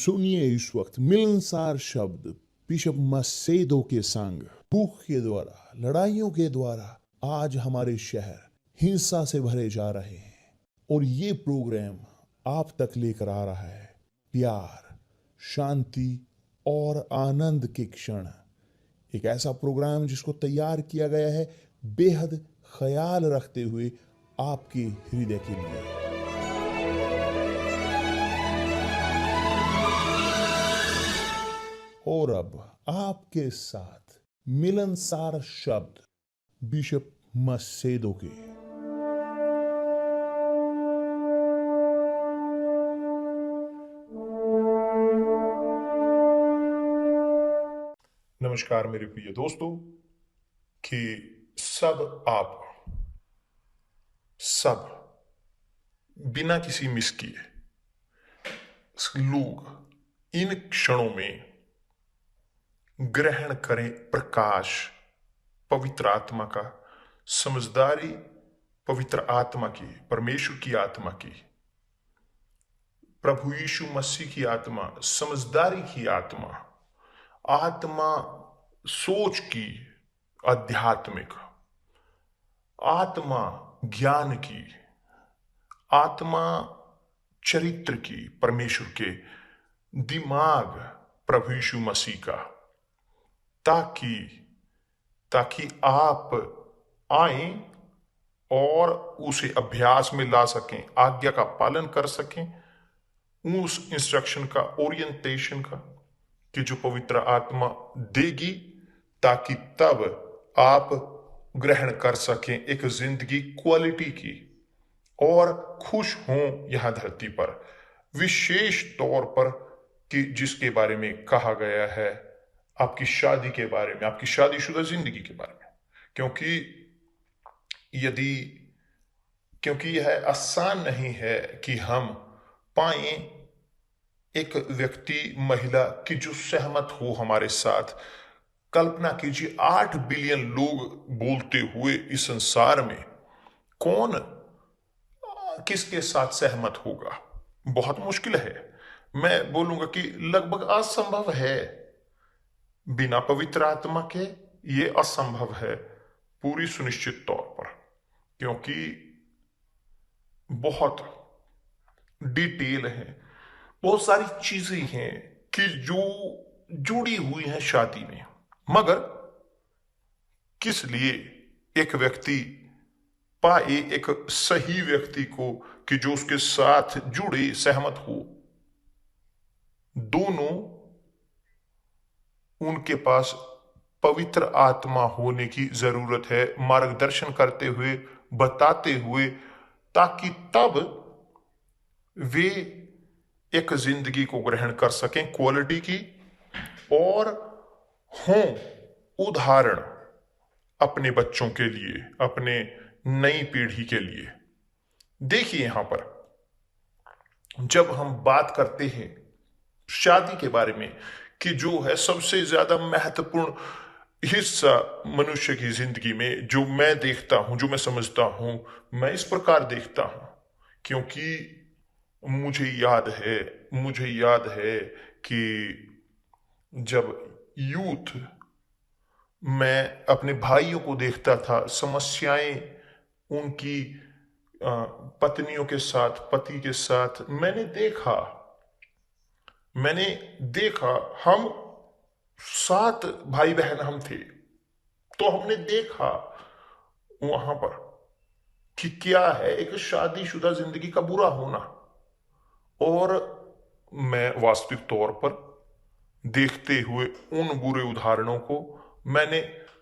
सुनिए इस वक्त मिलनसार शब्द बिशप मसेदो के संग। भूख के द्वारा, लड़ाइयों के द्वारा आज हमारे शहर हिंसा से भरे जा रहे हैं और ये प्रोग्राम आप तक लेकर आ रहा है प्यार, शांति और आनंद के क्षण। एक ऐसा प्रोग्राम जिसको तैयार किया गया है बेहद ख्याल रखते हुए आपके हृदय के लिए। और अब आपके साथ मिलनसार शब्द बिशप मसेदो के। नमस्कार मेरे प्रिय दोस्तों, कि सब आप सब बिना किसी मिस किए लोग इन क्षणों में ग्रहण करें प्रकाश पवित्र आत्मा का, समझदारी पवित्र आत्मा की, परमेश्वर की आत्मा की, प्रभु यीशु मसीह की आत्मा, समझदारी की आत्मा, आत्मा सोच की, आध्यात्मिक आत्मा, ज्ञान की आत्मा, चरित्र की, परमेश्वर के दिमाग प्रभु यीशु मसीह का, ताकि आप आए और उसे अभ्यास में ला सकें, आज्ञा का पालन कर सकें, उस इंस्ट्रक्शन का, ओरिएंटेशन का कि जो पवित्र आत्मा देगी, ताकि तब आप ग्रहण कर सकें एक जिंदगी क्वालिटी की और खुश हों यहां धरती पर, विशेष तौर पर कि जिसके बारे में कहा गया है आपकी शादी के बारे में, आपकी शादीशुदा जिंदगी के बारे में। क्योंकि यह आसान नहीं है कि हम पाएं एक व्यक्ति, महिला की जो सहमत हो हमारे साथ। कल्पना कीजिए 8 बिलियन लोग बोलते हुए इस संसार में कौन किसके साथ सहमत होगा? बहुत मुश्किल है। मैं बोलूंगा कि लगभग असंभव है। बिना पवित्र आत्मा के ये असंभव है पूरी सुनिश्चित तौर पर, क्योंकि बहुत डिटेल है, बहुत सारी चीजें हैं कि जो जुड़ी हुई हैं शादी में। मगर किस लिए एक व्यक्ति पाए एक सही व्यक्ति को कि जो उसके साथ जुड़े, सहमत हो, दोनों उनके पास पवित्र आत्मा होने की जरूरत है, मार्गदर्शन करते हुए, बताते हुए, ताकि तब वे एक जिंदगी को ग्रहण कर सकें क्वालिटी की और हों उदाहरण अपने बच्चों के लिए, अपने नई पीढ़ी के लिए। देखिए यहां पर जब हम बात करते हैं शादी के बारे में कि जो है सबसे ज्यादा महत्वपूर्ण हिस्सा मनुष्य की जिंदगी में, जो मैं देखता हूं, जो मैं समझता हूं, मैं इस प्रकार देखता हूं, क्योंकि मुझे याद है कि जब यूथ मैं अपने भाइयों को देखता था, समस्याएं उनकी पत्नियों के साथ, पति के साथ, मैंने देखा हम 7 भाई बहन हम थे, तो हमने देखा वहां पर कि क्या है एक शादीशुदा जिंदगी का बुरा होना। और मैं वास्तविक तौर पर देखते हुए उन बुरे उदाहरणों को मैंने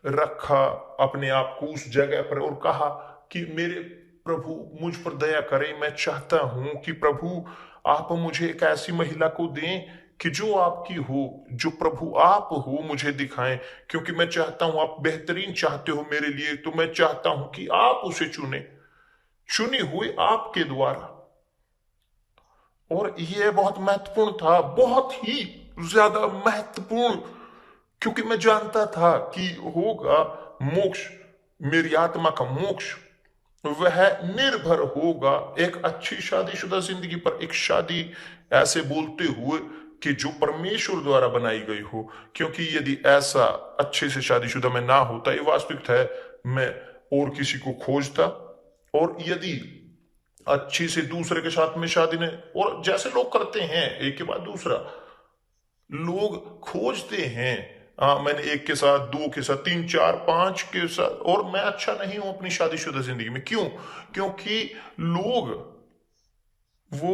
रखा अपने आप को उस जगह पर और कहा कि मेरे प्रभु मुझ पर दया करें। मैं चाहता हूं कि प्रभु आप मुझे एक ऐसी महिला को दें कि जो आपकी हो, जो प्रभु आप हो, मुझे दिखाएं, क्योंकि मैं चाहता हूं, आप बेहतरीन चाहते हो मेरे लिए, तो मैं चाहता हूं कि आप उसे चुने हुए आपके द्वारा। और यह बहुत महत्वपूर्ण था, बहुत ही ज्यादा महत्वपूर्ण, क्योंकि मैं जानता था कि होगा मोक्ष, मेरी आत्मा का मोक्ष वह निर्भर होगा एक अच्छी शादीशुदा जिंदगी पर। एक शादी ऐसे बोलते हुए कि जो परमेश्वर द्वारा बनाई गई हो, क्योंकि यदि ऐसा अच्छे से शादीशुदा में ना होता, ये वास्तविकता है, मैं और किसी को खोजता, और यदि अच्छी से दूसरे के साथ में शादी ने, और जैसे लोग करते हैं एक के बाद दूसरा, लोग खोजते हैं, हाँ मैंने एक के साथ, दो के साथ, तीन चार पांच के साथ, और मैं अच्छा नहीं हूं अपनी शादीशुदा जिंदगी में। क्यों? क्योंकि लोग वो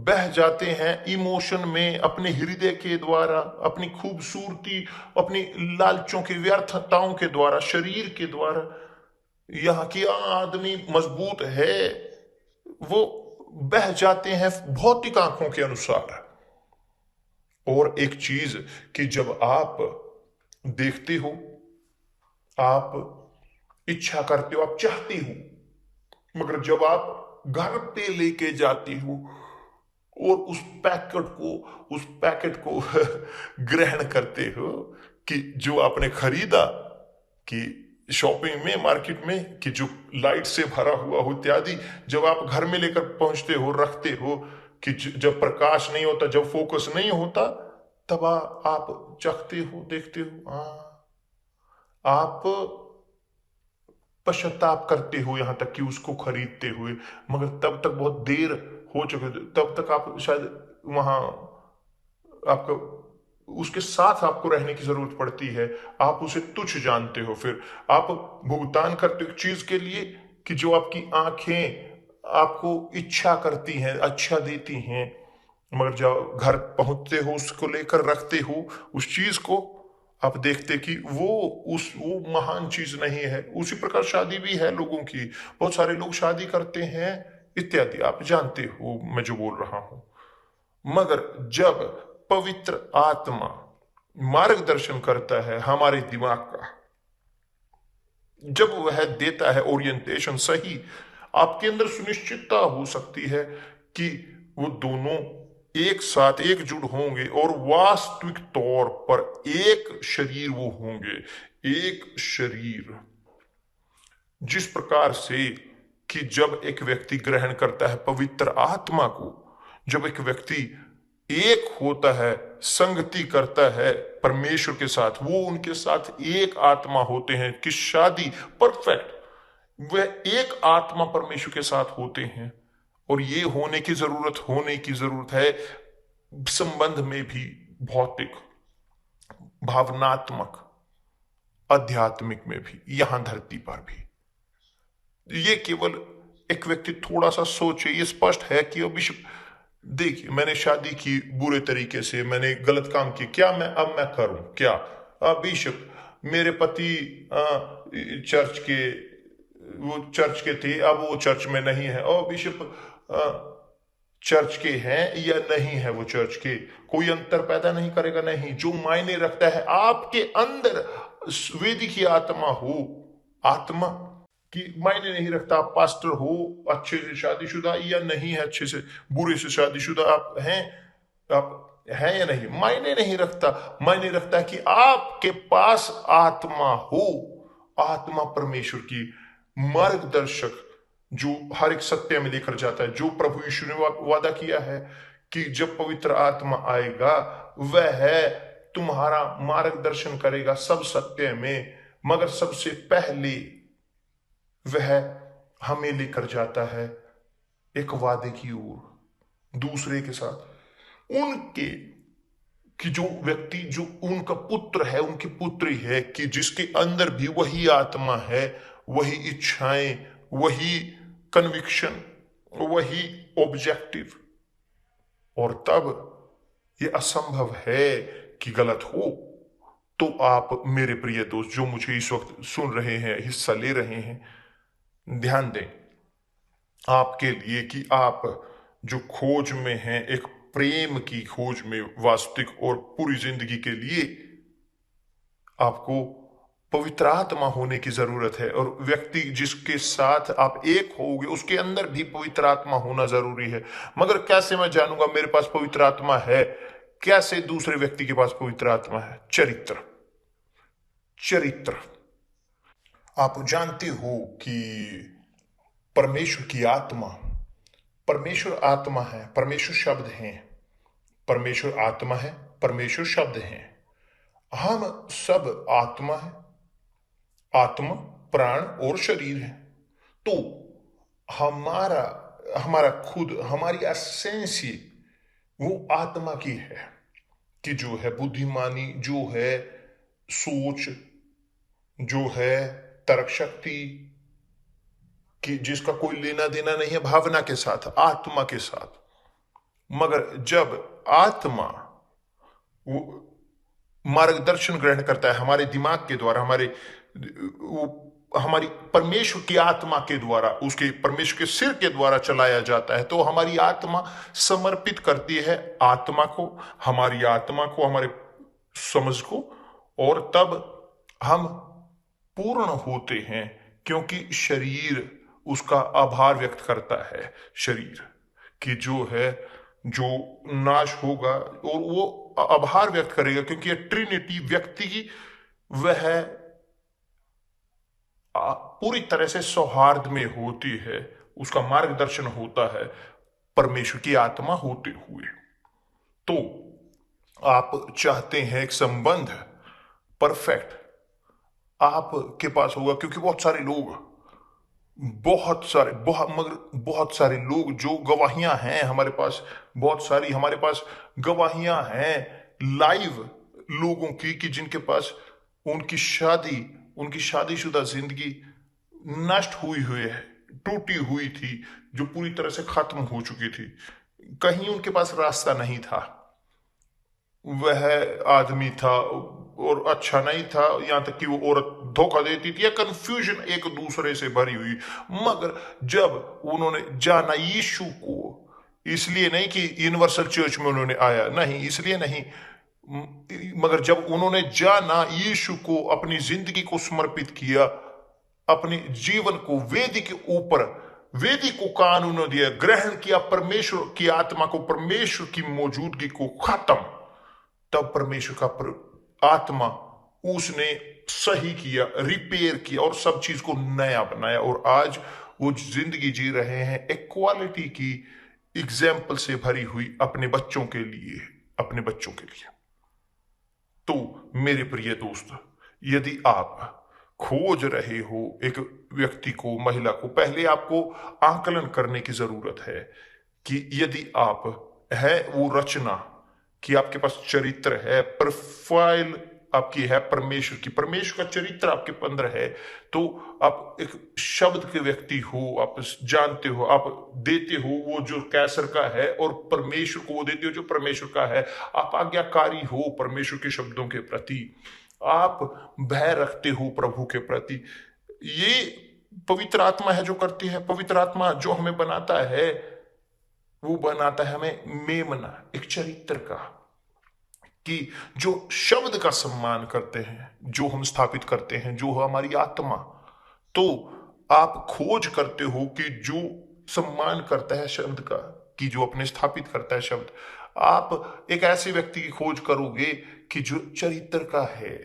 बह जाते हैं इमोशन में, अपने हृदय के द्वारा, अपनी खूबसूरती, अपनी लालचों की व्यर्थताओं के द्वारा, शरीर के द्वारा। यहाँ की आदमी मजबूत है, वो बह जाते हैं भौतिक आंखों के अनुसार। और एक चीज कि जब आप देखते हो, आप इच्छा करते हो, आप चाहते हो, मगर जब आप घर पे लेके जाती हो और उस पैकेट को ग्रहण करते हो, कि जो आपने खरीदा, कि शॉपिंग में, मार्केट में, कि जो लाइट से भरा हुआ हो इत्यादि, जब आप घर में लेकर पहुंचते हो, रखते हो, कि जब प्रकाश नहीं होता, जब फोकस नहीं होता, तब आप चखते हो, देखते हो, आप पश्चाताप करते हो, यहां तक कि उसको खरीदते हुए, मगर तब तक बहुत देर हो चुके, तब तक आप शायद वहां, आपको उसके साथ आपको रहने की जरूरत पड़ती है, आप उसे तुच्छ जानते हो, फिर आप भुगतान करते हो एक चीज के लिए कि जो आपकी आंखें आपको इच्छा करती हैं, अच्छा देती हैं, मगर जब घर पहुंचते हो, उसको लेकर रखते हो, उस चीज को, आप देखते कि वो महान चीज नहीं है। उसी प्रकार शादी भी है लोगों की, बहुत सारे लोग शादी करते हैं इत्यादि, आप जानते हो मैं जो बोल रहा हूं। मगर जब पवित्र आत्मा मार्गदर्शन करता है हमारे दिमाग का, जब वह देता है ओरिएंटेशन सही, आपके अंदर सुनिश्चितता हो सकती है कि वो दोनों एक साथ एकजुट होंगे और वास्तविक तौर पर एक शरीर वो होंगे, एक शरीर। जिस प्रकार से कि जब एक व्यक्ति ग्रहण करता है पवित्र आत्मा को, जब एक व्यक्ति एक होता है, संगति करता है परमेश्वर के साथ, वो उनके साथ एक आत्मा होते हैं, कि शादी परफेक्ट, वह एक आत्मा परमेश्वर के साथ होते हैं। और ये होने की जरूरत है संबंध में भी, भौतिक, भावनात्मक, आध्यात्मिक में भी, यहां धरती पर भी। ये केवल एक व्यक्ति थोड़ा सा सोचे, ये स्पष्ट है कि बिशप देखिए, मैंने शादी की बुरे तरीके से, मैंने गलत काम किए, क्या मैं करूं क्या? बिशप, मेरे पति चर्च के थे, अब वो चर्च में नहीं है। और बिशप, चर्च के हैं या नहीं है वो चर्च के, कोई अंतर पैदा नहीं करेगा। नहीं, जो मायने रखता है आपके अंदर वेदी की आत्मा हो, आत्मा की मायने नहीं रखता। आप पास्टर हो, अच्छे से शादीशुदा या नहीं है, अच्छे से बुरे से शादीशुदा आप हैं या नहीं, मायने नहीं रखता। मायने रखता है कि आपके पास आत्मा हो, आत्मा परमेश्वर की मार्गदर्शक, जो हर एक सत्य में लेकर जाता है, जो प्रभु यीशु ने वादा किया है कि जब पवित्र आत्मा आएगा वह तुम्हारा मार्गदर्शन करेगा सब सत्य में, मगर सबसे पहले वह हमें लेकर जाता है एक वादे की ओर, दूसरे के साथ, उनके, कि जो व्यक्ति, जो उनका पुत्र है, उनकी पुत्री है, कि जिसके अंदर भी वही आत्मा है, वही इच्छाएं, वही कन्विक्शन, वही ऑब्जेक्टिव। और तब ये असंभव है कि गलत हो। तो आप मेरे प्रिय दोस्त जो मुझे इस वक्त सुन रहे हैं, हिस्सा ले रहे हैं, ध्यान दें आपके लिए कि आप जो खोज में हैं, एक प्रेम की खोज में, वास्तविक और पूरी जिंदगी के लिए आपको पवित्र आत्मा होने की जरूरत है। और व्यक्ति जिसके साथ आप एक होगे, उसके अंदर भी पवित्र आत्मा होना जरूरी है। मगर कैसे मैं जानूंगा मेरे पास पवित्र आत्मा है? कैसे दूसरे व्यक्ति के पास पवित्र आत्मा है? चरित्र। आप जानते हो कि परमेश्वर की आत्मा, परमेश्वर आत्मा है, परमेश्वर शब्द हैं, परमेश्वर आत्मा है, परमेश्वर शब्द है। हम सब आत्मा है, आत्मा, प्राण और शरीर है। तो हमारा हमारा खुद, हमारी एसेंस ही वो आत्मा की है, कि जो है बुद्धिमानी, जो है सोच, जो है तर्क शक्ति, कि जिसका कोई लेना देना नहीं है भावना के साथ, आत्मा के साथ। मगर जब आत्मा वो मार्गदर्शन ग्रहण करता है हमारे दिमाग के द्वारा, हमारी परमेश्वर की आत्मा के द्वारा, उसके परमेश्वर के सिर के द्वारा चलाया जाता है, तो हमारी आत्मा समर्पित करती है आत्मा को, हमारी आत्मा को, हमारे समझ को, और तब हम पूर्ण होते हैं, क्योंकि शरीर उसका आभार व्यक्त करता है। शरीर की जो है, जो नाश होगा, और वो आभार व्यक्त करेगा, क्योंकि ये ट्रिनिटी व्यक्ति की वह पूरी तरह से सौहार्द में होती है, उसका मार्गदर्शन होता है परमेश्वर की आत्मा होते हुए। तो आप चाहते हैं एक संबंध परफेक्ट आपके पास होगा, क्योंकि बहुत सारे लोग, बहुत सारे लोग जो गवाहियां हैं हमारे पास, हमारे पास गवाहियां हैं लाइव लोगों की, कि जिनके पास उनकी शादीशुदा जिंदगी नष्ट हुई है, टूटी हुई थी, जो पूरी तरह से खत्म हो चुकी थी। कहीं उनके पास रास्ता नहीं था, वह आदमी था और अच्छा नहीं था, यहां तक कि वो औरत धोखा देती थी, या कंफ्यूजन एक दूसरे से भरी हुई। मगर जब उन्होंने जाना यीशु को, इसलिए नहीं कि यूनिवर्सल चर्च में उन्होंने आया, नहीं, इसलिए नहीं, मगर जब उन्होंने जाना यीशु को, अपनी जिंदगी को समर्पित किया, अपने जीवन को वेदी के ऊपर, वेदी को कानून दिया, ग्रहण किया परमेश्वर की आत्मा को, परमेश्वर की मौजूदगी को खत्म, तब परमेश्वर का आत्मा उसने सही किया, रिपेयर किया, और सब चीज को नया बनाया। और आज वो जिंदगी जी रहे हैं इक्वालिटी की एग्जाम्पल से भरी हुई अपने बच्चों के लिए। तो मेरे प्रिय दोस्त, यदि आप खोज रहे हो एक व्यक्ति को, महिला को, पहले आपको आकलन करने की जरूरत है कि यदि आप है वो रचना, कि आपके पास चरित्र है, प्रोफाइल आपकी है परमेश्वर की, परमेश्वर का चरित्र आपके अंदर है, तो आप एक शब्द के व्यक्ति हो, आप जानते हो, आप देते हो वो जो कैसर का है, और परमेश्वर को वो देते हो जो परमेश्वर का है। आप आज्ञाकारी हो परमेश्वर के शब्दों के प्रति, आप भय रखते हो प्रभु के प्रति। ये पवित्र आत्मा है जो करती है। पवित्र आत्मा जो हमें बनाता है, वो बनाता है हमें मेमना, एक चरित्र का, कि जो शब्द का सम्मान करते हैं, जो हम स्थापित करते हैं, जो हमारी आत्मा। तो आप खोज करते हो कि जो सम्मान करता है शब्द का, कि जो अपने स्थापित करता है शब्द। आप एक ऐसे व्यक्ति की खोज करोगे कि जो चरित्र का है,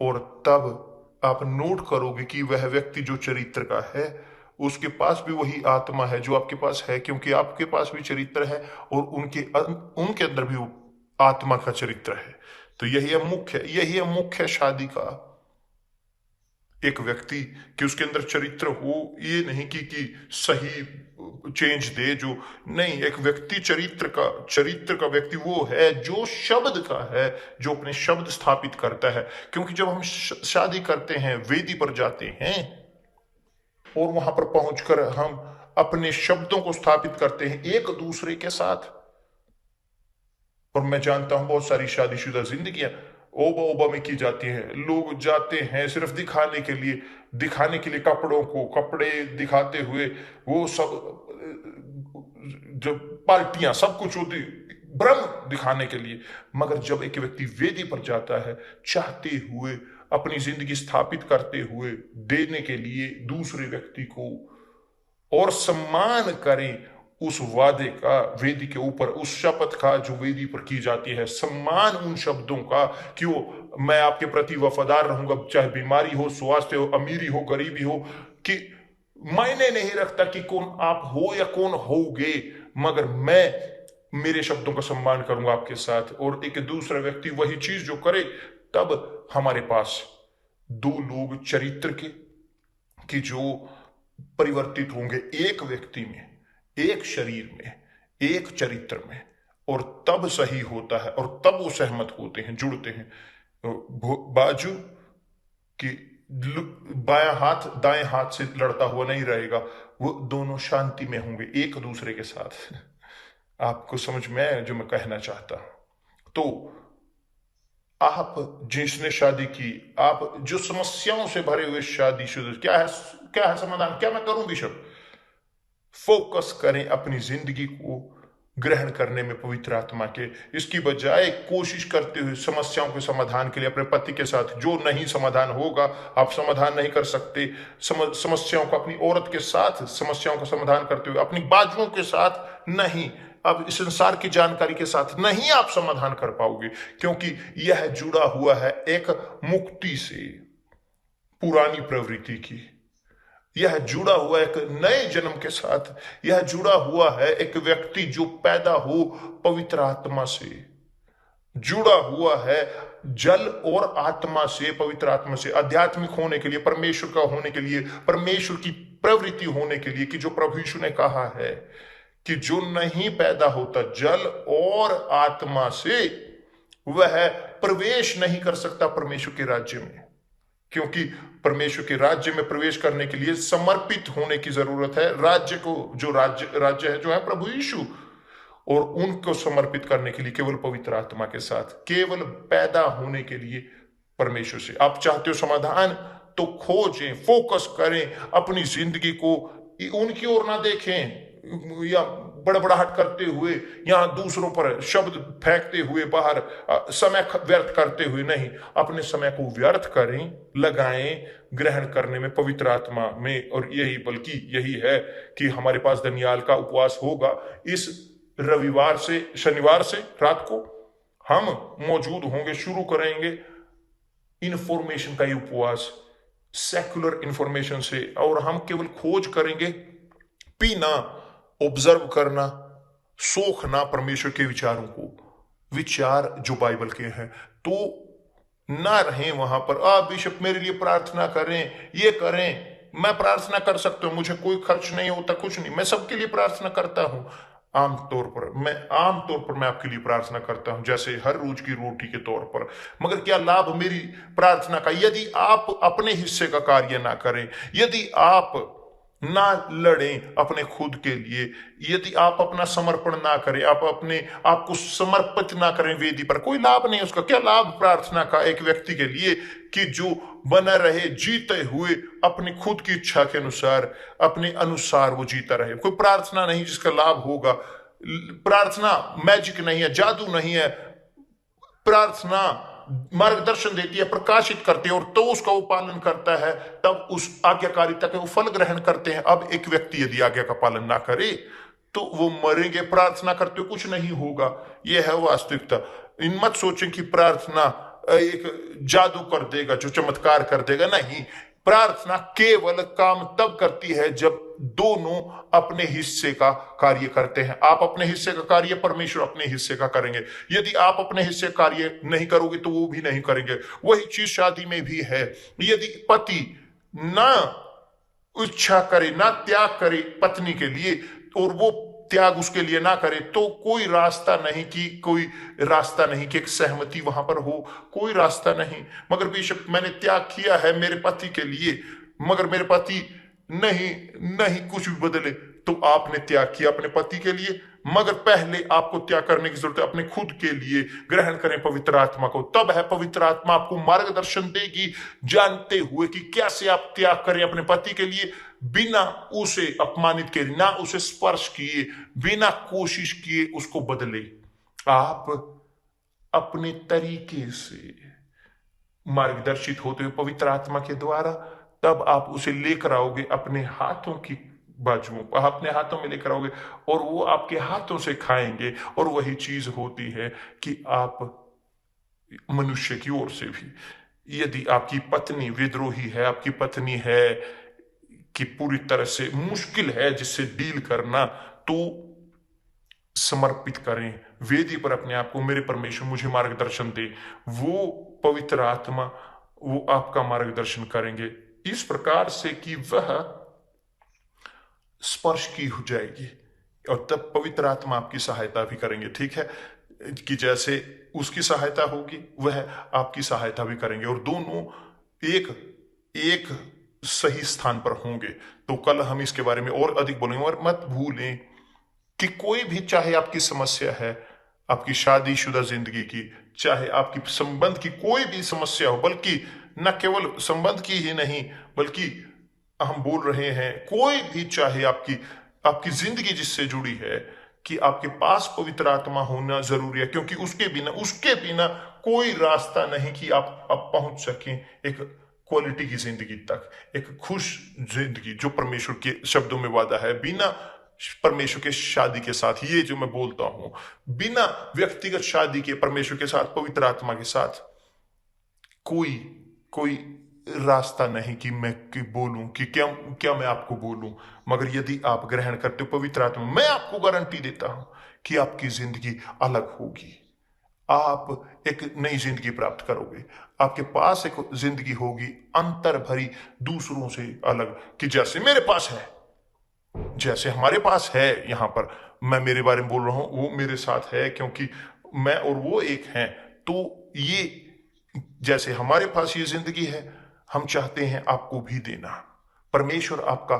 और तब आप नोट करोगे कि वह व्यक्ति जो चरित्र का है, उसके पास भी वही आत्मा है जो आपके पास है, क्योंकि आपके पास भी चरित्र है, और उनके अंदर भी वो आत्मा का चरित्र है। तो यही है मुख्य शादी का एक व्यक्ति, कि उसके अंदर चरित्र हो। ये नहीं कि सही चेंज दे, जो नहीं, एक व्यक्ति चरित्र का व्यक्ति वो है जो शब्द का है, जो अपने शब्द स्थापित करता है। क्योंकि जब हम शादी करते हैं, वेदी पर जाते हैं, और वहां पर पहुंचकर हम अपने शब्दों को स्थापित करते हैं एक दूसरे के साथ। और मैं जानता हूं बहुत सारी शादीशुदा जिंदगियां ओबा में की जाती हैं। लोग जाते हैं सिर्फ दिखाने के लिए कपड़े दिखाते हुए, वो सब जो पार्टियां, सब कुछ होती भ्रम दिखाने के लिए। मगर जब एक व्यक्ति वेदी पर जाता है, चाहते हुए अपनी जिंदगी स्थापित करते हुए देने के लिए दूसरे व्यक्ति को, और सम्मान करें उस वादे का वेदी के ऊपर, उस शपथ का जो वेदी पर की जाती है, सम्मान उन शब्दों का कि वो मैं आपके प्रति वफादार रहूंगा, चाहे बीमारी हो, स्वास्थ्य हो, अमीरी हो, गरीबी हो, कि मायने नहीं रखता कि कौन आप हो या कौन होगे, मगर मेरे शब्दों का सम्मान करूंगा आपके साथ, और एक दूसरा व्यक्ति वही चीज जो करे, तब हमारे पास दो लोग चरित्र के कि जो परिवर्तित होंगे एक व्यक्ति में, एक शरीर में, एक चरित्र में, और तब सही होता है, और तब वो सहमत होते हैं, जुड़ते हैं। बाजू कि बायां हाथ दाएं हाथ से लड़ता हुआ नहीं रहेगा, वो दोनों शांति में होंगे एक दूसरे के साथ। आपको समझ में आया जो मैं कहना चाहता हूं? तो आप जिसने शादी की, आप जो समस्याओं से भरे हुए शादीशुदा, क्या है समाधान, क्या मैं करूं बिशप? फोकस करें अपनी जिंदगी को ग्रहण करने में पवित्र आत्मा के, इसकी बजाय कोशिश करते हुए समस्याओं के समाधान के लिए अपने पति के साथ, जो नहीं समाधान होगा, आप समाधान नहीं कर सकते समस्याओं को अपनी औरत के साथ, समस्याओं का समाधान करते हुए अपनी बाजुओं के साथ नहीं, अब इस संसार की जानकारी के साथ नहीं आप समाधान कर पाओगे, क्योंकि यह जुड़ा हुआ है एक मुक्ति से, पुरानी प्रवृत्ति की, यह जुड़ा हुआ एक नए जन्म के साथ, यह जुड़ा हुआ है एक व्यक्ति जो पैदा हो पवित्र आत्मा से, जुड़ा हुआ है जल और आत्मा से, पवित्र आत्मा से, आध्यात्मिक होने के लिए, परमेश्वर का होने के लिए, परमेश्वर की प्रवृत्ति होने के लिए, कि जो प्रभु यीशु ने कहा है कि जो नहीं पैदा होता जल और आत्मा से, वह प्रवेश नहीं कर सकता परमेश्वर के राज्य में, क्योंकि परमेश्वर के राज्य में प्रवेश करने के लिए समर्पित होने की जरूरत है। राज्य को, जो राज्य है जो है प्रभु यीशु, और उनको समर्पित करने के लिए केवल पवित्र आत्मा के साथ, केवल पैदा होने के लिए परमेश्वर से। आप चाहते हो समाधान, तो खोजें, फोकस करें अपनी जिंदगी को, उनकी ओर ना देखें या बड़बड़ाहट करते हुए या दूसरों पर शब्द फेंकते हुए बाहर समय व्यर्थ करते हुए नहीं, अपने समय को व्यर्थ करें, लगाएं ग्रहण करने में पवित्र आत्मा में। और यही, बल्कि यही है कि हमारे पास दनियाल का उपवास होगा इस रविवार से, शनिवार से रात को हम मौजूद होंगे, शुरू करेंगे इंफॉर्मेशन का ये उपवास, सेक्युलर इंफॉर्मेशन से, और हम केवल खोज करेंगे, पीना, ऑब्जर्व करना, सोखना परमेश्वर के विचारों को, विचार जो बाइबल के हैं, तो ना रहें वहां पर बिशप मेरे लिए प्रार्थना करें, ये करें। मैं प्रार्थना कर सकता हूं, मुझे कोई खर्च नहीं होता, कुछ नहीं, मैं सबके लिए प्रार्थना करता हूं। आमतौर पर मैं आपके लिए प्रार्थना करता हूं, जैसे हर रोज की रोटी के तौर पर। मगर क्या लाभ मेरी प्रार्थना का, यदि आप अपने हिस्से का कार्य ना करें, यदि आप ना लड़ें अपने खुद के लिए, यदि आप अपना समर्पण ना करें, आप अपने आप को समर्पित ना करें वेदी पर, कोई लाभ नहीं उसका। क्या लाभ प्रार्थना का एक व्यक्ति के लिए कि जो बना रहे जीते हुए अपनी खुद की इच्छा के अनुसार, अपने अनुसार वो जीता रहे? कोई प्रार्थना नहीं जिसका लाभ होगा। प्रार्थना मैजिक नहीं है, जादू नहीं है। प्रार्थना मार्गदर्शन देती है, प्रकाशित करती है, और तो उसका वो पालन करता है, तब उस आज्ञाकारिता के वो फल ग्रहण करते हैं। अब एक व्यक्ति यदि आज्ञा का पालन ना करे तो वो मरेंगे। प्रार्थना करते हुए कुछ नहीं होगा, यह है वास्तविकता। इन मत सोचें कि प्रार्थना एक जादू कर देगा, जो चमत्कार कर देगा, नहीं। प्रार्थना केवल काम तब करती है जब दोनों अपने हिस्से का कार्य करते हैं। आप अपने हिस्से का कार्य, परमेश्वर अपने हिस्से का करेंगे। यदि आप अपने हिस्से कार्य नहीं करोगे तो वो भी नहीं करेंगे। वही चीज शादी में भी है। यदि पति ना इच्छा करे, ना त्याग करे पत्नी के लिए, और वो त्याग उसके लिए ना करे, तो कोई रास्ता नहीं कि एक सहमति वहां पर हो, कोई रास्ता नहीं। मगर बिशप मैंने त्याग किया है मेरे पति के लिए, मगर मेरे पति नहीं कुछ भी बदले, तो आपने त्याग किया अपने पति के लिए। मगर पहले आपको त्याग करने की जरूरत है अपने खुद के लिए। ग्रहण करें पवित्र आत्मा को, तब है पवित्र आत्मा आपको मार्गदर्शन देगी, जानते हुए कि कैसे आप त्याग करें अपने पति के लिए, बिना उसे अपमानित किए, ना उसे स्पर्श किए, बिना कोशिश किए उसको बदले। आप अपने तरीके से मार्गदर्शित होते हुए पवित्र आत्मा के द्वारा, तब आप उसे लेकर आओगे अपने हाथों की बाजुओं, अपने हाथों में लेकर आओगे, और वो आपके हाथों से खाएंगे। और वही चीज होती है कि आप मनुष्य की ओर से भी, यदि आपकी पत्नी विद्रोही है, आपकी पत्नी है कि पूरी तरह से मुश्किल है जिससे डील करना, तो समर्पित करें, वेदी पर अपने आप को, मेरे परमेश्वर मुझे मार्गदर्शन दे, वो पवित्र आत्मा वो आपका मार्गदर्शन करेंगे इस प्रकार से कि वह स्पर्श की हो जाएगी, और तब पवित्र आत्मा आपकी सहायता भी करेंगे। ठीक है, कि जैसे उसकी सहायता होगी वह आपकी सहायता भी करेंगे, और दोनों एक एक सही स्थान पर होंगे। तो कल हम इसके बारे में और अधिक बोलेंगे। और मत भूलें कि कोई भी, चाहे आपकी समस्या है आपकी शादीशुदा जिंदगी की, चाहे आपकी संबंध की कोई भी समस्या हो, बल्कि न केवल संबंध की ही नहीं, बल्कि हम बोल रहे हैं कोई भी, चाहे आपकी आपकी जिंदगी जिससे जुड़ी है, कि आपके पास पवित्र आत्मा होना जरूरी है, क्योंकि उसके बिना कोई रास्ता नहीं कि आप पहुंच सकें एक क्वालिटी की जिंदगी तक, एक खुश जिंदगी जो परमेश्वर के शब्दों में वादा है। बिना परमेश्वर के शादी के साथ, ये जो मैं बोलता हूं, बिना व्यक्तिगत शादी के परमेश्वर के साथ, पवित्र आत्मा के साथ कोई रास्ता नहीं कि मैं बोलूं कि क्या मैं आपको बोलूं। मगर यदि आप ग्रहण करते हो पवित्र आत्मा, मैं आपको गारंटी देता हूं कि आपकी जिंदगी अलग होगी, आप एक नई जिंदगी प्राप्त करोगे, आपके पास एक जिंदगी होगी अंतर भरी, दूसरों से अलग, कि जैसे मेरे पास है, जैसे हमारे पास है। यहां पर मैं मेरे बारे में बोल रहा हूं, वो मेरे साथ है, क्योंकि मैं और वो एक हैं। तो ये जैसे हमारे पास ये जिंदगी है, हम चाहते हैं आपको भी देना। परमेश्वर आपका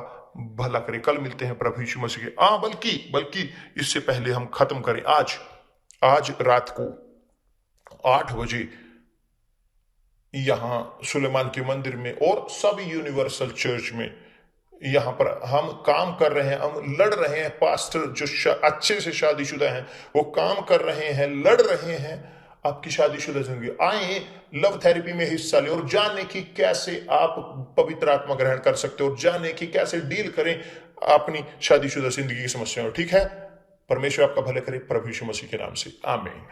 भला करे। कल मिलते हैं प्रभु यीशु मसीह के बल्कि इससे पहले हम खत्म करें, आज रात को 8 बजे यहां सुलेमान के मंदिर में और सभी यूनिवर्सल चर्च में, यहां पर हम काम कर रहे हैं, हम लड़ रहे हैं। पास्टर जो अच्छे से शादीशुदा हैं वो काम कर रहे हैं, लड़ रहे हैं आपकी शादीशुदा जिंदगी। आए लव थेरेपी में हिस्सा ले और जाने की कैसे आप पवित्र आत्मा ग्रहण कर सकते हो, और जाने की कैसे डील करें अपनी शादीशुदा जिंदगी की समस्याओं। ठीक है, परमेश्वर आपका भले करे, प्रभु यीशु मसीह के नाम से आमीन।